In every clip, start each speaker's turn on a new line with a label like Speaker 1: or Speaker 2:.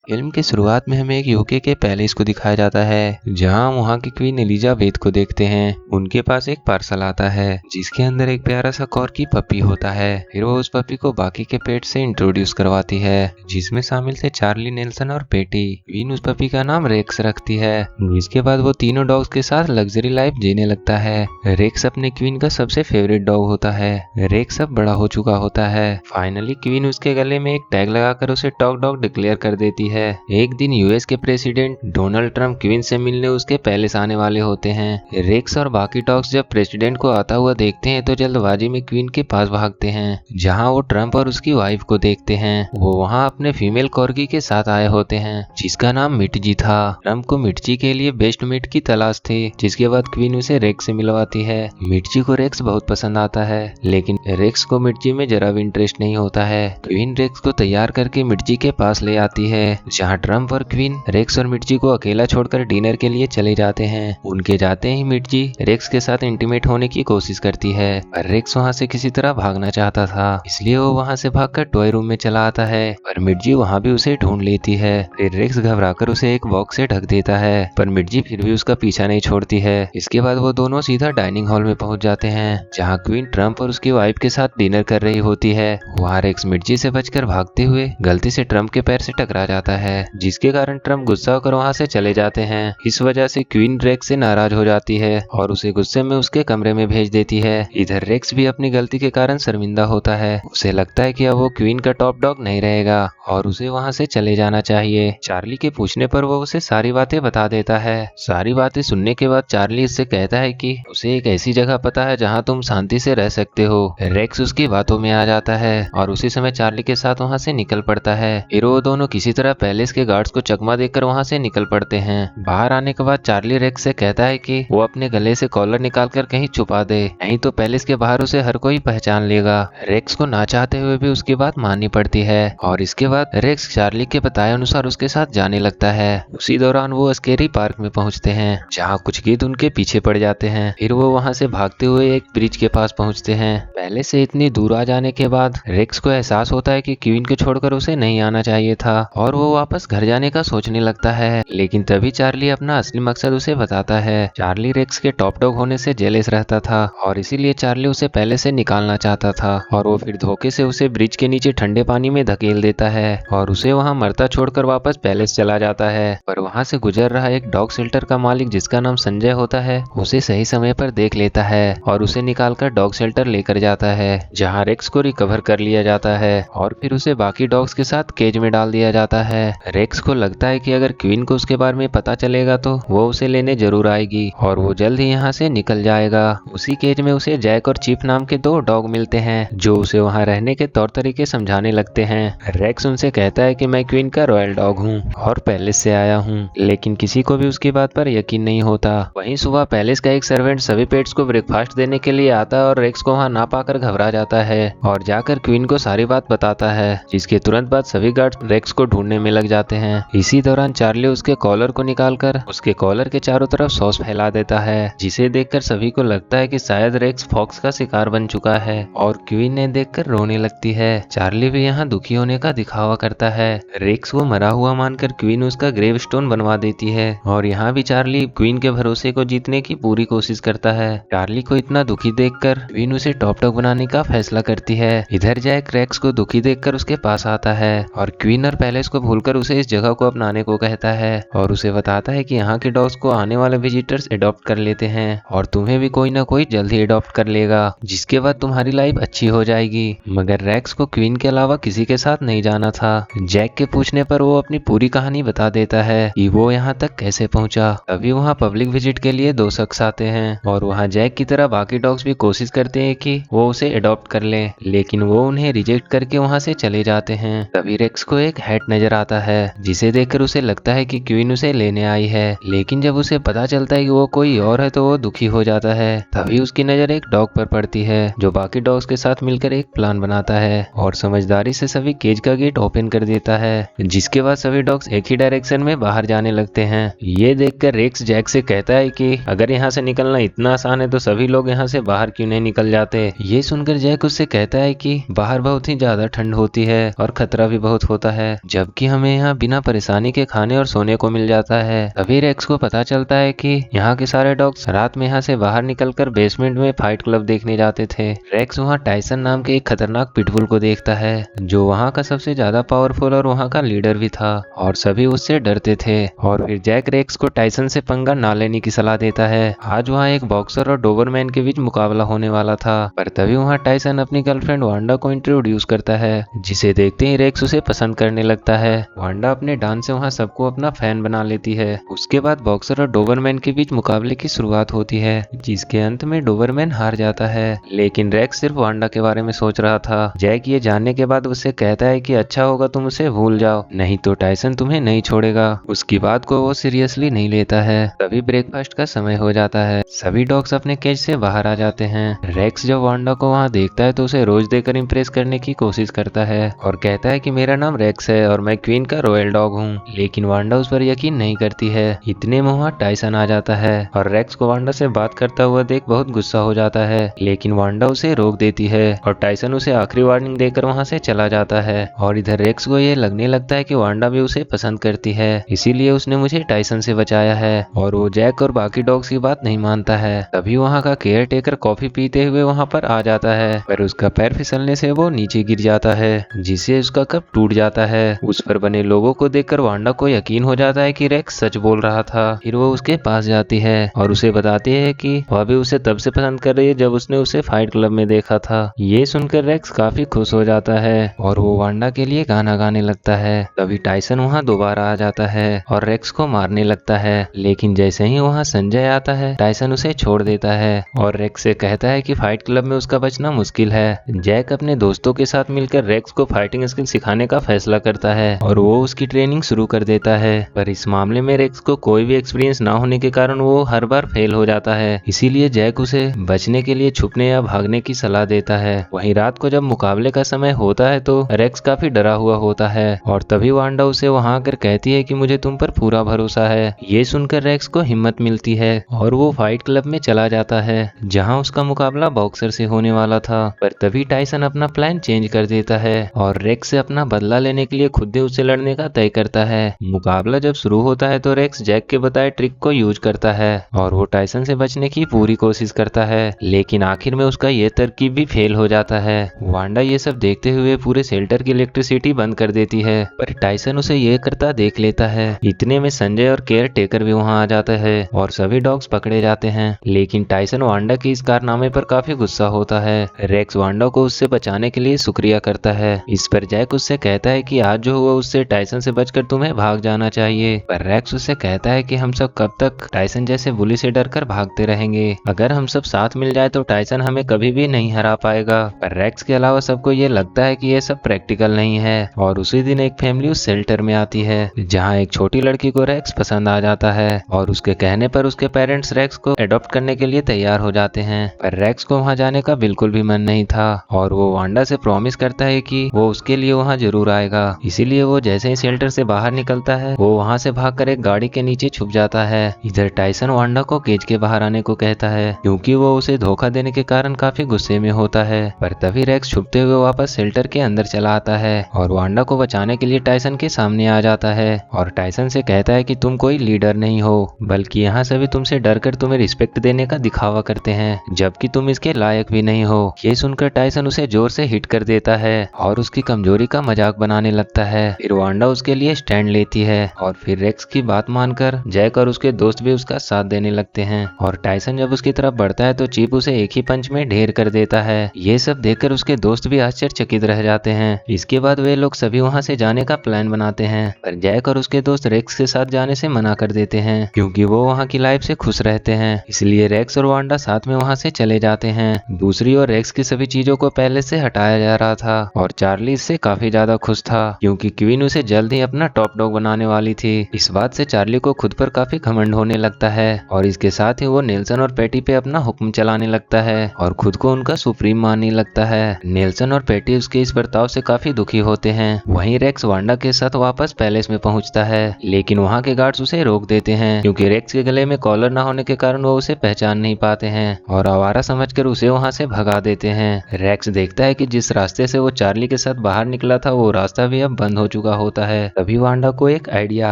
Speaker 1: Film की शुरुआत में हमें एक यूके के पैलेस को दिखाया जाता है, जहां वहां की क्वीन एलिजाबेथ को देखते हैं। उनके पास एक पार्सल आता है जिसके अंदर एक प्यारा सा कॉर्गी पपी होता है। फिर वो उस पपी को बाकी के पेट से इंट्रोड्यूस करवाती है, जिसमें शामिल थे चार्ली, नेल्सन और पेटी। क्वीन उस पपी का नाम रेक्स रखती है, जिसके बाद वो तीनों डॉग्स के साथ लग्जरी लाइफ जीने लगता है। रेक्स अपने क्वीन का सबसे फेवरेट डॉग होता है। रेक्स अब बड़ा हो चुका होता है। फाइनली क्वीन उसके गले में एक टैग लगाकर उसे टॉक डॉग डिक्लेयर कर देती है। एक दिन यूएस के प्रेसिडेंट डोनाल्ड ट्रंप क्वीन से मिलने उसके पैलेस आने वाले होते हैं। रेक्स और बाकी डॉग्स जब प्रेसिडेंट को आता हुआ देखते हैं तो जल्दबाजी में क्वीन के पास भागते हैं, जहां वो ट्रंप और उसकी वाइफ को देखते हैं। वो वहां अपने फीमेल कॉर्गी के साथ आए होते हैं, जिसका नाम मिर्ची था। ट्रंप को मिर्ची के लिए बेस्ट मीट की तलाश थी, जिसके बाद क्वीन उसे रेक्स से मिलवाती है। मिर्ची को रेक्स बहुत पसंद आता है, लेकिन रेक्स को मिर्ची में जरा भी इंटरेस्ट नहीं होता है। क्वीन रेक्स को तैयार करके मिर्ची के पास ले आती है, जहां ट्रंप और क्वीन रेक्स और मिर्ची को अकेला छोड़कर डिनर के लिए चले जाते हैं। उनके जाते ही मिर्ची रेक्स के साथ इंटीमेट होने की कोशिश करती है, पर रेक्स वहां से किसी तरह भागना चाहता था, इसलिए वो वहां से भागकर टॉय रूम में चला आता है। पर मिर्ची वहां भी उसे ढूंढ लेती है। फिर रेक्स घबराकर उसे एक बॉक्स से ढक देता है, पर मिर्ची फिर भी उसका पीछा नहीं छोड़ती है। इसके बाद वो दोनों सीधा डाइनिंग हॉल में पहुंच जाते हैं, जहां क्वीन ट्रंप और उसकी वाइफ के साथ डिनर कर रही होती है। वहां रेक्स मिर्ची से बचकर भागते हुए गलती से ट्रंप के पैर से टकरा जाता है, जिसके कारण ट्रंप गुस्सा होकर वहां से चले जाते हैं। इस वजह से क्वीन रेक्स से नाराज हो जाती है और उसे गुस्से में उसके कमरे में भेज देती है। इधर रेक्स भी अपनी गलती के कारण शर्मिंदा होता है। उसे लगता है कि अब वो क्वीन का टॉप डॉग नहीं रहेगा और उसे वहां से चले जाना चाहिए। चार्ली के पूछने पर वो उसे सारी बातें बता देता है। सारी बातें सुनने के बाद चार्ली उससे कहता है कि उसे एक ऐसी जगह पता है जहां तुम शांति से रह सकते हो। रेक्स उसकी बातों में आ जाता है और उसी समय चार्ली के साथ वहां से निकल पड़ता है। फिर वो दोनों किसी तरह पैलेस के गार्ड्स को चकमा देकर वहां से निकल पड़ते हैं। बाहर आने के बाद चार्ली रेक्स से कहता है कि वो अपने गले से कॉलर निकालकर कहीं छुपा दे, नहीं तो पैलेस के बाहर उसे हर कोई पहचान लेगा। रेक्स को ना चाहते हुए भी उसकी बात माननी पड़ती है और इसके बाद रेक्स चार्ली के बताए अनुसार उसके साथ जाने लगता है। उसी दौरान वो स्केरी पार्क में पहुंचते हैं, जहाँ कुछ गिद्ध उनके पीछे पड़ जाते हैं। फिर वो वहां से भागते हुए एक ब्रिज के पास पहुंचते हैं। पहले से इतनी दूर आ जाने के बाद रेक्स को एहसास होता है कि क्वीन को छोड़कर उसे नहीं आना चाहिए था और वो वापस घर जाने का सोचने लगता है। लेकिन तभी चार्ली अपना असली मकसद उसे बताता है। चार्ली रेक्स के टॉप डॉग होने से जेलस रहता था और इसीलिए चार्ली उसे पहले से निकालना चाहता था और वो फिर धोखे से उसे ब्रिज के नीचे ठंडे पानी में धकेल देता है और उसे वहां मरता छोड़कर वापस पैलेस चला जाता है। पर वहां से गुजर रहा एक डॉग शेल्टर का मालिक, जिसका नाम संजय होता है, उसे सही समय पर देख लेता है और उसे निकालकर डॉग शेल्टर लेकर जाता है, जहां रेक्स को रिकवर कर लिया जाता है और फिर उसे बाकी डॉग्स के साथ केज में डाल दिया जाता है। रेक्स को लगता है कि अगर क्वीन को उसके बारे में पता चलेगा तो वो उसे लेने जरूर आएगी और वो जल्द ही यहाँ से निकल जाएगा। उसी केज में उसे जैक और चीफ नाम के दो डॉग मिलते हैं, जो उसे वहाँ रहने के तौर तरीके समझाने लगते हैं। रेक्स उनसे कहता है कि मैं क्वीन का रॉयल डॉग हूँ और पैलेस से आया हूँ, लेकिन किसी को भी उसकी बात पर यकीन नहीं होता। वहीं सुबह पैलेस का एक सर्वेंट सभी पेट्स को ब्रेकफास्ट देने के लिए आता है और रेक्स को वहाँ ना पाकर घबरा जाता है और जाकर क्वीन को सारी बात बताता है, जिसके तुरंत बाद सभी गार्ड्स रेक्स को ढूंढने में लग जाते हैं। इसी दौरान चार्ली उसके कॉलर को निकालकर उसके कॉलर के चारों तरफ सॉस फैला देता है, जिसे देखकर सभी को लगता है कि शायद रेक्स फॉक्स का शिकार बन चुका है और क्वीन ने देखकर रोने लगती है। चार्ली भी यहाँ दुखी होने का दिखावा करता है। रेक्स को मरा हुआ मानकर क्वीन उसका ग्रेव स्टोन बनवा देती है और यहाँ भी चार्ली क्वीन के भरोसे को जीतने की पूरी कोशिश करता है। चार्ली को इतना दुखी देखकर क्वीन उसे टॉप डॉग बनाने का फैसला करती है। इधर जैक रेक्स को दुखी देखकर उसके पास आता है और क्वीन और पैलेस को भूलकर उसे इस जगह को अपनाने को कहता है और उसे बताता है कि यहाँ के डॉग्स को आने वाले विजिटर्स अडॉप्ट कर लेते हैं और तुम्हें भी कोई ना कोई जल्द ही अडॉप्ट कर लेगा, जिसके बाद तुम्हारी लाइफ अच्छी हो जाएगी। मगर रेक्स को क्वीन के अलावा किसी के साथ नहीं जाना था। जैक के पूछने पर वो अपनी पूरी कहानी बता देता है कि वो यहाँ तक कैसे पहुँचा। अभी वहाँ पब्लिक विजिट के लिए दो शख्स आते हैं और वहाँ जैक की तरह बाकी डॉग्स भी कोशिश करते हैं कि वो उसे अडॉप्ट कर ले, लेकिन वो उन्हें रिजेक्ट करके वहाँ से चले जाते हैं। तभी रेक्स को एक हैट नजर आता है, जिसे देखकर उसे लगता है कि क्वीन उसे लेने आई है, लेकिन जब उसे पता चलता है कि वो कोई और है तो वो दुखी हो जाता है। तभी उसकी नजर एक डॉग पर पड़ती है, जो बाकी डॉग्स के साथ मिलकर एक प्लान बनाता है और समझदारी से सभी केज का गेट ओपन कर देता है, जिसके बाद सभी डॉग्स एक ही डायरेक्शन में बाहर जाने लगते हैं। ये देखकर रेक्स जैक से कहता है कि अगर यहाँ से निकलना इतना आसान है तो सभी लोग यहाँ से बाहर क्यों नहीं निकल जाते। ये सुनकर जैक उससे कहता है कि बाहर बहुत ही ज्यादा ठंड होती है और खतरा भी बहुत होता है, जबकि हमें यहाँ बिना परेशानी के खाने और सोने को मिल जाता है। तभी रेक्स को पता चलता है कि यहाँ के सारे डॉग्स रात में यहाँ से बाहर निकलकर बेसमेंट में फाइट क्लब देखने जाते थे। रेक्स वहाँ टाइसन नाम के एक खतरनाक पिटबुल को देखता है जो वहाँ का सबसे ज्यादा पावरफुल और वहाँ का लीडर भी था और सभी उससे डरते थे। और फिर जैक रेक्स को टाइसन से पंगा ना लेने की सलाह देता है। आज वहाँ एक बॉक्सर और डोबरमैन के बीच मुकाबला होने वाला था, पर तभी वहाँ टाइसन अपनी गर्लफ्रेंड वांडा को इंट्रोड्यूस करता है, जिसे देखते ही रेक्स उसे पसंद करने लगता है। वांडा अपने डांस से वहाँ सबको अपना फैन बना लेती है। उसके बाद बॉक्सर और डोबरमैन के बीच मुकाबले की शुरुआत होती है, जिसके अंत में डोबरमैन हार जाता है। लेकिन रेक्स सिर्फ वांडा के बारे में सोच रहा था। जैक ये जानने के बाद उससे कहता है कि अच्छा होगा तुम उसे भूल जाओ, नहीं तो टाइसन तुम्हें नहीं छोड़ेगा। उसकी बात को वो सीरियसली नहीं लेता है। तभी ब्रेकफास्ट का समय हो जाता है। सभी डॉग्स अपने केज से बाहर आ जाते हैं। रेक्स जब वांडा को वहाँ देखता है तो उसे रोज देकर इम्प्रेस करने की कोशिश करता है और कहता है कि मेरा नाम रेक्स है और मैं क्वीन का रॉयल डॉग हूँ। लेकिन वांडा उस पर यकीन नहीं करती है। इतने में वहाँ टाइसन आ जाता है और रेक्स को वांडा से बात करता हुआ देख बहुत गुस्सा हो जाता है, लेकिन वांडा उसे रोक देती है और टाइसन उसे आखिरी वार्निंग देकर वहाँ से चला जाता है। और इधर रेक्स को ये लगने लगता है कि वांडा भी उसे पसंद करती है, इसीलिए उसने मुझे टाइसन से बचाया है। और वो जैक और बाकी डॉग्स की बात नहीं मानता है। तभी वहाँ का केयर टेकर कॉफी पीते हुए वहाँ पर आ जाता है, पर उसका पैर फिसलने से वो नीचे गिर जाता है, जिससे उसका कप टूट जाता है। उस पर बने लोगों को देखकर वांडा को यकीन हो जाता है कि रेक्स सच बोल रहा था। फिर वो उसके पास जाती है और उसे बताती है कि वह भी उसे तब से पसंद कर रही है जब उसने उसे फाइट क्लब में देखा था। ये सुनकर रेक्स काफी खुश हो जाता है और वो वांडा के लिए गाना गाने लगता है। तभी टाइसन वहाँ दोबारा आ जाता है और रेक्स को मारने लगता है, लेकिन जैसे ही वहाँ संजय आता है टाइसन उसे छोड़ देता है और रेक्स से कहता है कि फाइट क्लब में उसका बचना मुश्किल है। जैक अपने दोस्तों के साथ मिलकर रेक्स को फाइटिंग स्किल सिखाने का फैसला करता है और वो उसकी ट्रेनिंग शुरू कर देता है, पर इस मामले में रेक्स को कोई भी एक्सपीरियंस ना होने के कारण वो हर बार फेल हो जाता है। इसीलिए जैक उसे बचने के लिए छुपने या भागने की सलाह देता है। वहीं रात को जब मुकाबले का समय होता है तो रेक्स काफी डरा हुआ होता है और तभी वांडा उसे वहां आकर कहती है कि मुझे तुम पर पूरा भरोसा है। ये सुनकर रेक्स को हिम्मत मिलती है और वो फाइट क्लब में चला जाता है जहां उसका मुकाबला बॉक्सर से होने वाला था, पर तभी टाइसन अपना प्लान चेंज कर देता है और रेक्स से अपना बदला लेने के लिए खुद ही उससे लड़ने का तय करता है। मुकाबला जब शुरू होता है तो रेक्स जैक के बताए ट्रिक को यूज करता है और वो टाइसन से बचने की पूरी कोशिश करता है, लेकिन आखिर में उसका ये तरकीब भी फेल हो जाता है। वांडा ये सब देखते हुए पूरे शेल्टर की इलेक्ट्रिसिटी बंद कर देती है, पर टाइसन उसे ये करता देख लेता है। इतने में संजय और केयर टेकर भी वहाँ आ जाता है और सभी डॉग्स पकड़े जाते हैं, लेकिन टाइसन वांडा के इस कारनामे पर काफी गुस्सा होता है। रेक्स वांडा को उससे बचाने के लिए शुक्रिया करता है। इस पर जैक उससे कहता है कि आज जो हुआ उससे टाइसन से बचकर तुम्हें भाग जाना चाहिए, पर रेक्स उससे कहता है कि हम सब कब तक टाइसन जैसे बुली से डरकर भागते रहेंगे। अगर हम सब साथ मिल जाए तो टाइसन हमें कभी भी नहीं हरा पाएगा। पर रेक्स के अलावा सबको ये लगता है कि ये सब प्रैक्टिकल नहीं है और उसी दिन एक फैमिली उस शेल्टर में आती है जहाँ एक छोटी लड़की को रेक्स पसंद आ जाता है और उसके कहने पर उसके पेरेंट्स रेक्स को अडॉप्ट करने के लिए तैयार हो जाते हैं। पर रेक्स को वहाँ जाने का बिल्कुल भी मन नहीं था और वो वांडा से प्रॉमिस करता है कि वो उसके लिए वहाँ जरूर आएगा। इसीलिए वो जैसे ही शेल्टर से बाहर निकलता है वो वहाँ से भागकर एक गाड़ी के नीचे छुप जाता है। इधर टाइसन वांडा को केज के बाहर आने को कहता है क्योंकि वो उसे धोखा देने के कारण काफी गुस्से में होता है, पर तभी रेक्स छुपते हुए वापस शेल्टर के अंदर चला आता है और वांडा को बचाने के लिए टाइसन के सामने आ जाता है और टाइसन से कहता है कि तुम कोई लीडर नहीं हो, बल्कि यहाँ सभी तुमसे डरकर तुम्हें रिस्पेक्ट देने का दिखावा करते हैं, जबकि तुम इसके लायक भी नहीं हो। ये सुनकर टाइसन उसे जोर से हिट कर देता है और उसकी कमजोरी का मजाक बनाने लगता है। फिर वांडा उसके लिए स्टैंड लेती है और फिर रेक्स की बात मानकर जैक और उसके दोस्त भी उसका साथ देने लगते हैं और टाइसन जब उसकी तरफ बढ़ता है तो चीप उसे एक ही पंच में ढेर कर देता है। ये सब देखकर उसके दोस्त भी आश्चर्यचकित रह जाते हैं। इसके बाद वे लोग सभी वहाँ से जाने का प्लान बनाते हैं, पर जैक और उसके दोस्त रेक्स के साथ जाने से मना कर देते हैं क्योंकि वो वहाँ की लाइफ से खुश रहते हैं। इसलिए रेक्स और वांडा साथ में वहाँ से चले जाते हैं। दूसरी ओर रेक्स की सभी चीजों को पहले से हटाया जा रहा था और चार्ली इससे काफी ज्यादा खुश था क्योंकि क्वीन उसे जल्द ही अपना टॉप डॉग बनाने वाली थी। इस बात से चार्ली को खुद पर काफी घमंड होने लगता है और इसके साथ ही वो नेल्सन और पैटी पे अपना हुक्म चलाने लगता है और खुद को उनका सुप्रीम मानने लगता है। नेल्सन और पैटी उसके इस बर्ताव से काफी दुखी होते हैं। वहीं रेक्स वांडा के साथ वापस पैलेस में पहुंचता है, लेकिन वहां के गार्ड्स उसे रोक देते हैं क्योंकि रेक्स के गले में कॉलर न होने के कारण वो उसे पहचान नहीं पाते हैं और आवारा समझकर उसे वहां से भगा देते हैं। रेक्स देखता है कि जिस रास्ते से वो चार्ली के साथ बाहर निकला था वो रास्ता भी अब बंद हो चुका चुका होता है। तभी वांडा को एक आइडिया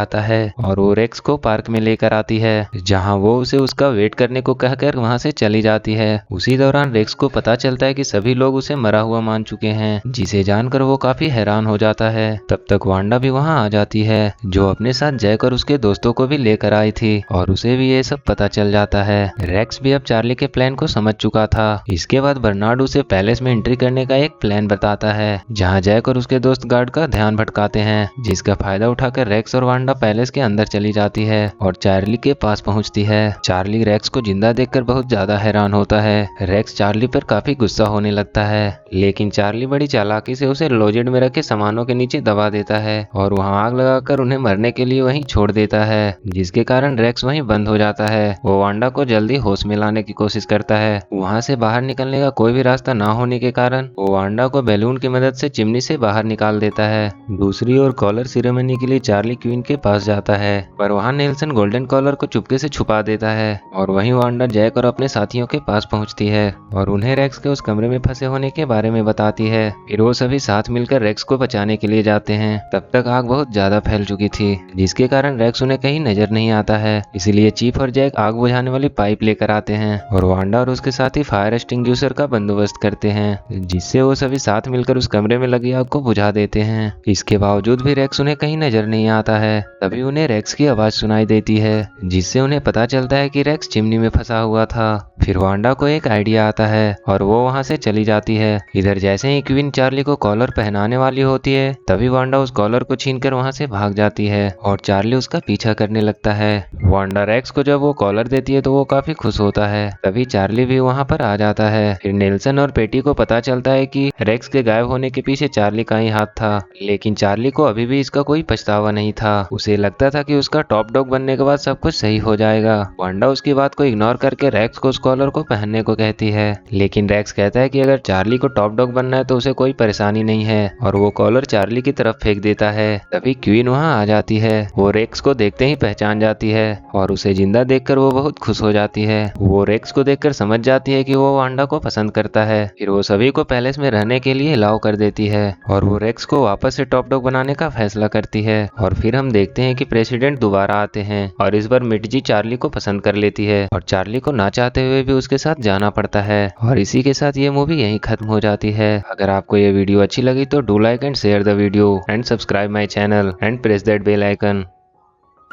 Speaker 1: आता है और वो रेक्स को पार्क में लेकर आती है, जहाँ वो उसे उसका वेट करने को कहकर वहाँ से चली जाती है। उसी दौरान रेक्स को पता चलता है कि सभी लोग उसे मरा हुआ मान चुके हैं, जिसे जानकर वो काफी हैरान हो जाता है। तब तक वांडा भी वहाँ आ जाती है, जो अपने साथ जैक और उसके दोस्तों को भी लेकर आई थी, और उसे भी ये सब पता चल जाता है। रेक्स भी अब चार्ली के प्लान को समझ चुका था। इसके बाद बर्नार्ड उसे पैलेस में एंट्री करने का एक प्लान बताता है, जहाँ जैक और उसके दोस्त गार्ड का ध्यान भटकाते हैं, जिसका फायदा उठाकर रेक्स और वांडा पैलेस के अंदर चली जाती है और चार्ली के पास पहुंचती है। चार्ली रेक्स को जिंदा देखकर बहुत ज्यादा हैरान होता है। रेक्स चार्ली पर काफी गुस्सा होने लगता है, लेकिन चार्ली बड़ी चालाकी से उसे लोजेड में रखे सामानों के नीचे दबा देता है और वहां आग लगाकर उन्हें मरने के लिए वहीं छोड़ देता है, जिसके कारण रेक्स वहीं बंद हो जाता है। वो वांडा को जल्दी होश में लाने की कोशिश करता है। वहां से बाहर निकलने का कोई भी रास्ता ना होने के कारण वो वांडा को बैलून की मदद से चिमनी से बाहर निकाल देता है। दूसरी ओर कॉलर सेरेमनी के लिए चार्ली क्वीन के पास जाता है, पर वहाँ नेल्सन गोल्डन कॉलर को चुपके से छुपा देता है और वहीं वांडा जैक और अपने साथियों के पास पहुंचती है और उन्हें रेक्स के उस कमरे में फंसे होने के बारे में बताती है। फिर वो सभी साथ मिलकर रेक्स को बचाने के लिए जाते हैं। तब तक आग बहुत ज्यादा फैल चुकी थी, जिसके कारण रेक्स उन्हें कहीं नजर नहीं आता है। इसलिए चीफ और जैक आग बुझाने वाली पाइप लेकर आते हैं और वांडा और उसके साथी फायर एक्सटिंग्विशर का बंदोबस्त करते हैं, जिससे वो सभी साथ मिलकर उस कमरे में लगी आग को बुझा देते हैं। इसके बावजूद भी रेक्स उन्हें कहीं नजर नहीं आता है। तभी उन्हें रेक्स की आवाज सुनाई देती है, जिससे उन्हें पता चलता है कि रेक्स चिमनी में फंसा हुआ था। फिर वांडा को एक आइडिया आता है और वो वहां से चली जाती है। इधर जैसे ही क्वीन चार्ली को कॉलर पहनाने वाली होती है, तभी वांडा उस कॉलर को छीनकर वहां से भाग जाती है और चार्ली उसका पीछा करने लगता है। वांडा रेक्स को जब वो कॉलर देती है तो वो काफी खुश होता है। तभी चार्ली भी वहां पर आ जाता है। फिर नेल्सन और पेटी को पता चलता है कि रेक्स के गायब होने के पीछे चार्ली का ही हाथ था, लेकिन चार्ली को अभी भी इसका कोई पछतावा नहीं था। उसे लगता था कि उसका टॉप डॉग बनने के बाद सब कुछ सही हो जाएगा। वांडा उसकी बात को इग्नोर करके रेक्स को उस कॉलर को पहनने को कहती है, लेकिन रेक्स कहता है कि अगर चार्ली को टॉप डॉग बनना है तो उसे कोई परेशानी नहीं है, और वो कॉलर चार्ली की तरफ फेंक देता है। तभी क्वीन वहां आ जाती है। वो रेक्स को देखते ही पहचान जाती है और उसे जिंदा देखकर वो बहुत खुश हो जाती है। वो रेक्स को देखकर समझ जाती है कि वो वांडा को पसंद करता है। फिर वो सभी को पैलेस में रहने के लिए अलाउ कर देती है और वो रेक्स को वापस से टॉप डॉग बनाने का फैसला करती है। और फिर हम देखते हैं कि प्रेसिडेंट दोबारा आते हैं और इस बार मिटजी चार्ली को पसंद कर लेती है और चार्ली को ना चाहते हुए भी उसके साथ जाना पड़ता है। और इसी के साथ ये मूवी यहीं खत्म हो जाती है। अगर आपको ये वीडियो अच्छी लगी तो do like and share the video and subscribe my channel and press that bell icon.